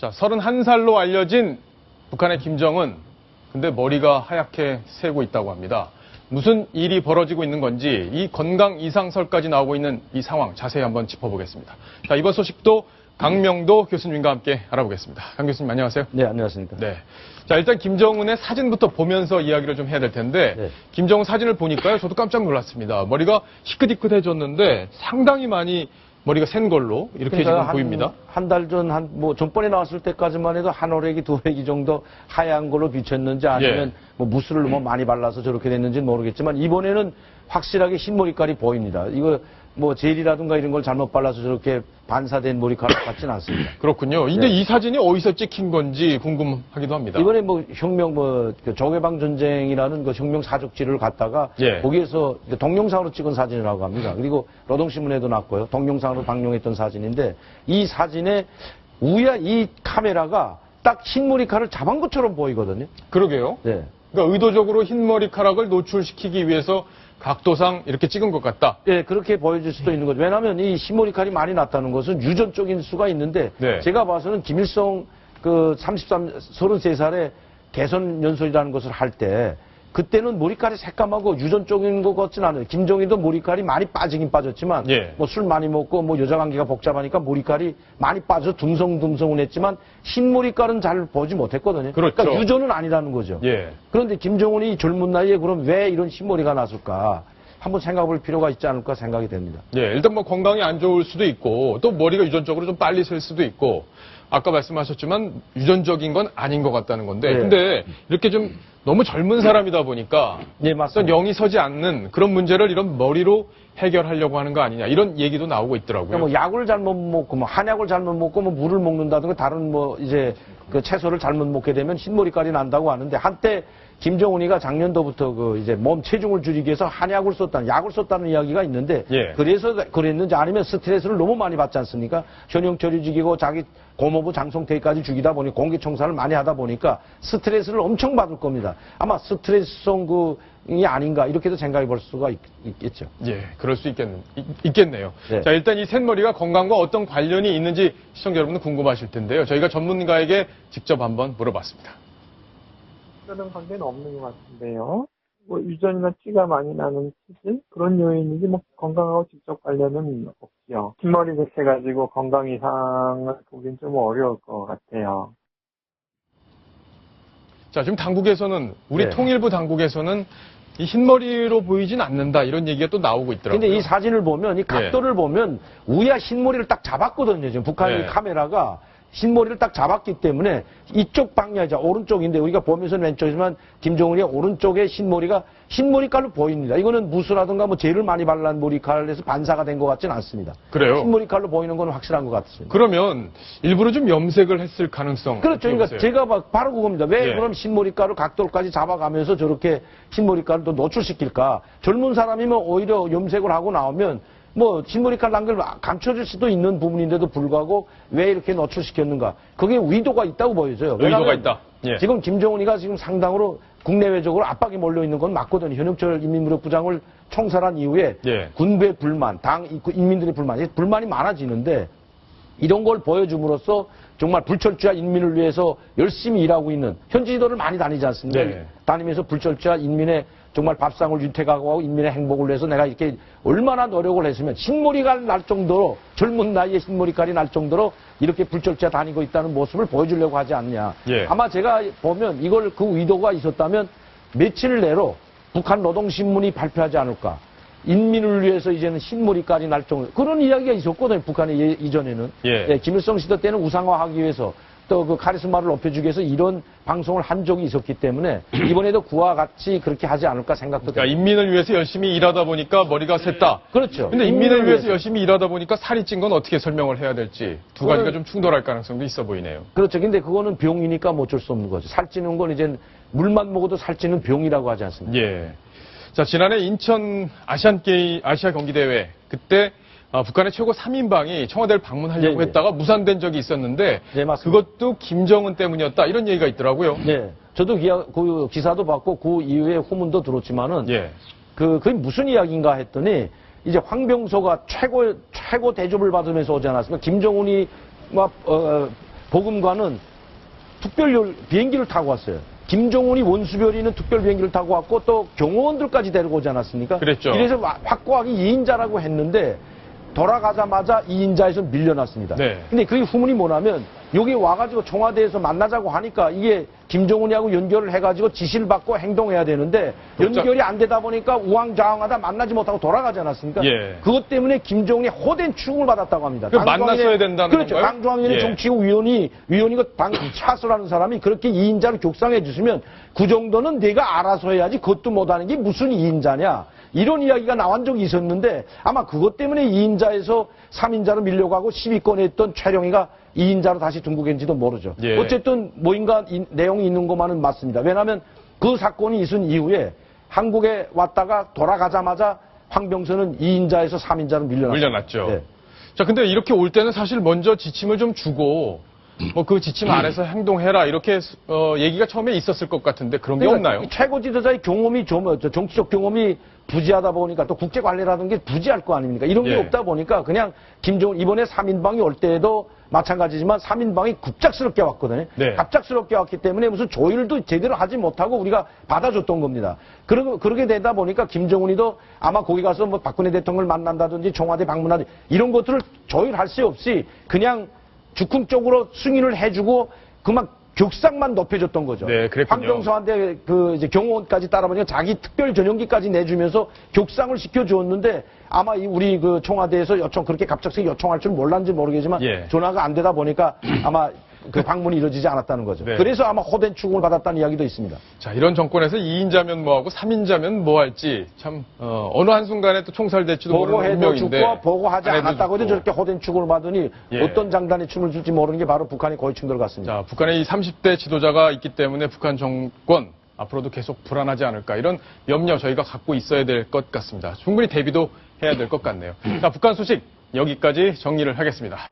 자, 31살로 알려진 북한의 김정은. 근데 머리가 하얗게 새고 있다고 합니다. 무슨 일이 벌어지고 있는 건지 이 건강 이상설까지 나오고 있는 이 상황 자세히 한번 짚어보겠습니다. 자, 이번 소식도 강명도 교수님과 함께 알아보겠습니다. 강 교수님 안녕하세요. 네, 안녕하십니까. 네. 자, 일단 김정은의 사진부터 보면서 이야기를 좀 해야 될 텐데 네. 김정은 사진을 보니까요. 저도 깜짝 놀랐습니다. 머리가 희끗희끗해졌는데 상당히 많이 머리가 센 걸로 이렇게 지금 보입니다. 한 달 전, 전번에 나왔을 때까지만 해도 한 오래기, 두 오래기 정도 하얀 걸로 비쳤는지 아니면 무스를 너무 많이 발라서 저렇게 됐는지는 모르겠지만 이번에는 확실하게 흰 머리깔이 보입니다. 이거 젤이라든가 이런 걸 잘못 발라서 저렇게 반사된 머리카락 같지는 않습니다. 그렇군요. 근데 이 사진이 어디서 찍힌 건지 궁금하기도 합니다. 이번에 혁명, 조개방 전쟁이라는 그 혁명 사족지를 갔다가 거기에서 동영상으로 찍은 사진이라고 합니다. 그리고 노동신문에도 났고요. 동영상으로 방영했던 사진인데 이 사진에 이 카메라가 딱 흰 머리카락을 잡은 것처럼 보이거든요. 그러게요. 네. 그러니까 의도적으로 흰 머리카락을 노출시키기 위해서 각도상 이렇게 찍은 것 같다. 예, 그렇게 보여줄 수도 있는 거죠. 왜냐하면 이 흰머리칼이 많이 났다는 것은 유전적인 수가 있는데 제가 봐서는 김일성 33살에 개선 연설이라는 것을 할 때 그때는 머리칼이 새까맣고 유전적인 것 같지는 않아요. 김정일도 머리칼이 많이 빠지긴 빠졌지만 술 많이 먹고 여자 관계가 복잡하니까 머리칼이 많이 빠져서 듬성듬성은 했지만 흰머리칼은 잘 보지 못했거든요. 그렇죠. 그러니까 유전은 아니라는 거죠. 그런데 김정은이 젊은 나이에 그럼 왜 이런 흰머리가 났을까? 한번 생각해 볼 필요가 있지 않을까 생각이 됩니다. 일단 건강이 안 좋을 수도 있고 또 머리가 유전적으로 좀 빨리 셀 수도 있고 아까 말씀하셨지만 유전적인 건 아닌 것 같다는 건데 근데 이렇게 좀 너무 젊은 사람이다 보니까 맞습니다. 영이 서지 않는 그런 문제를 이런 머리로 해결하려고 하는 거 아니냐 이런 얘기도 나오고 있더라고요. 그러니까 약을 잘못 먹고 한약을 잘못 먹고 물을 먹는다든가 다른 그 채소를 잘못 먹게 되면 흰머리깔이 난다고 하는데 한때 김정은이가 작년도부터 몸 체중을 줄이기 위해서 약을 썼다는 이야기가 있는데 그래서 그랬는지 아니면 스트레스를 너무 많이 받지 않습니까? 현역처리 죽이고 자기 고모부 장성태까지 죽이다 보니 공기청산을 많이 하다 보니까 스트레스를 엄청 받을 겁니다. 아마 스트레스성 이 아닌가 이렇게도 생각해 볼 수가 있겠죠. 그럴 수 있겠네요. 자, 일단 이 샌머리가 건강과 어떤 관련이 있는지 시청자 여러분은 궁금하실 텐데요. 저희가 전문가에게 직접 한번 물어봤습니다. 그런 관계는 없는 것 같은데요. 유전이나 티가 많이 나는 수준 그런 요인이지 건강하고 직접 관련은 없지요. 흰머리 대체가지고 건강 이상을 보긴 좀 어려울 것 같아요. 자, 지금 당국에서는 우리 통일부 당국에서는 이 흰머리로 보이진 않는다 이런 얘기가 또 나오고 있더라고요. 근데 이 사진을 보면 이 각도를 보면 우야 흰머리를 딱 잡았거든요. 지금 북한의 카메라가 흰머리를 딱 잡았기 때문에 이쪽 방향이죠. 오른쪽인데 우리가 보면서 왼쪽이지만 김정은이 오른쪽에 흰머리깔로 보입니다. 이거는 무스라든가 젤을 많이 발란 머리칼에서 반사가 된 것 같지는 않습니다. 그래요? 흰머리칼로 보이는 건 확실한 것 같습니다. 그러면 일부러 좀 염색을 했을 가능성. 그렇죠. 그러니까 제가 바로 그겁니다. 왜 그럼 흰머리칼을 각도까지 잡아가면서 저렇게 흰머리칼을 또 노출시킬까? 젊은 사람이면 오히려 염색을 하고 나오면 흰머리칼 난 걸 감춰줄 수도 있는 부분인데도 불구하고 왜 이렇게 노출시켰는가? 그게 의도가 있다고 보여져요. 의도가 있다. 지금 김정은이가 지금 상당으로 국내외적으로 압박이 몰려 있는 건 맞거든요. 현역철 인민무력부장을 총살한 이후에 군부의 불만, 인민들의 불만이 많아지는데 이런 걸 보여줌으로써 정말 불철주야 인민을 위해서 열심히 일하고 있는 현지 지도를 많이 다니지 않습니까? 다니면서 불철주야 인민의 정말 밥상을 윤택하고 인민의 행복을 위해서 내가 이렇게 얼마나 노력을 했으면 흰머리가 날 정도로 젊은 나이에 흰머리깔이 날 정도로 이렇게 불철주야 다니고 있다는 모습을 보여주려고 하지 않냐. 아마 제가 보면 이걸 그 의도가 있었다면 며칠 내로 북한 노동신문이 발표하지 않을까. 인민을 위해서 이제는 흰머리깔이 날 정도 그런 이야기가 있었거든요. 북한에 이전에는. 김일성 시대 때는 우상화하기 위해서 또 그 카리스마를 높여주기 위해서 이런 방송을 한 적이 있었기 때문에 이번에도 그와 같이 그렇게 하지 않을까 생각도 됩니다. 그러니까 인민을 위해서 열심히 일하다 보니까 머리가 샜다. 그렇죠. 근데 인민을 위해서 열심히 일하다 보니까 살이 찐 건 어떻게 설명을 해야 될지 두 가지가 좀 충돌할 가능성도 있어 보이네요. 그렇죠. 근데 그거는 병이니까 어쩔 수 없는 거죠. 살찌는 건 이제 물만 먹어도 살찌는 병이라고 하지 않습니까? 자, 지난해 인천 아시아 경기대회 그때 북한의 최고 3인방이 청와대를 방문하려고 했다가 무산된 적이 있었는데 그것도 김정은 때문이었다 이런 얘기가 있더라고요. 저도 그 기사도 봤고 그 이후에 후문도 들었지만은 그게 무슨 이야기인가 했더니 이제 황병소가 최고 대접을 받으면서 오지 않았습니까? 김정은이 보금관은 특별 비행기를 타고 왔어요. 김정은이 원수별이 있는 특별 비행기를 타고 왔고 또 경호원들까지 데리고 오지 않았습니까? 그랬죠. 이래서 확고하게 2인자라고 했는데 돌아가자마자 2인자에서 밀려났습니다. 네. 근데 그게 후문이 뭐냐면 여기 와가지고 청와대에서 만나자고 하니까 이게 김정은이하고 연결을 해가지고 지시를 받고 행동해야 되는데 연결이 안 되다 보니까 우왕좌왕하다 만나지 못하고 돌아가지 않았습니까? 예. 그것 때문에 김정은이 호된 추궁을 받았다고 합니다. 만났어야 된다는 그렇죠. 건가요? 당중앙위원회 예. 정치위원이고 당 차수라는 사람이 그렇게 2인자를 격상해 주시면 그 정도는 내가 알아서 해야지 그것도 못하는 게 무슨 2인자냐. 이런 이야기가 나온 적이 있었는데 아마 그것 때문에 2인자에서 3인자로 밀려가고 10위권에 있던 최룡이가 2인자로 다시 등극했는지도 모르죠. 예. 어쨌든 뭐인가 내용이 있는 것만은 맞습니다. 왜냐하면 그 사건이 있은 이후에 한국에 왔다가 돌아가자마자 황병선은 2인자에서 3인자로 밀려났죠. 네. 자, 근데 이렇게 올 때는 사실 먼저 지침을 좀 주고 뭐 그 지침 안에서 행동해라 이렇게 얘기가 처음에 있었을 것 같은데 그런 게 그러니까 없나요? 최고 지도자의 경험이 정치적 경험이 부재하다 보니까 또 국제 관리라는 게 부재할 거 아닙니까? 이런 게 예. 없다 보니까 그냥 김정은 이번에 3인방이 올 때에도 마찬가지지만 3인방이 급작스럽게 왔거든요. 네. 갑작스럽게 왔기 때문에 무슨 조율도 제대로 하지 못하고 우리가 받아줬던 겁니다. 그러게 되다 보니까 김정은이도 아마 거기 가서 뭐 박근혜 대통령을 만난다든지 청와대 방문하든지 이런 것들을 조율할 수 없이 그냥 즉흥적으로 승인을 해주고 그만 격상만 높여줬던 거죠. 네, 그랬군요. 황병서한테 그 이제 경호원까지 따라보니까 자기 특별 전용기까지 내주면서 격상을 시켜주었는데 아마 우리 그 청와대에서 그렇게 갑작스럽게 요청할 줄 몰랐는지 모르겠지만 예. 전화가 안 되다 보니까 아마 그 방문이 이루어지지 않았다는 거죠. 네. 그래서 아마 호된 추궁을 받았다는 이야기도 있습니다. 자, 이런 정권에서 2인자면 뭐하고 3인자면 뭐 할지 참 어느 한순간에 또 총살될지도 모르는 보고해도 운명인데 죽고 보고하지 안 해도 않았다고 해도 죽고. 저렇게 호된 추궁을 받으니 예. 어떤 장단의 춤을 출지 모르는 게 바로 북한의 고위층들 같습니다. 자, 북한의 이 30대 지도자가 있기 때문에 북한 정권 앞으로도 계속 불안하지 않을까 이런 염려 저희가 갖고 있어야 될 것 같습니다. 충분히 대비도 해야 될 것 같네요. 자, 북한 소식 여기까지 정리를 하겠습니다.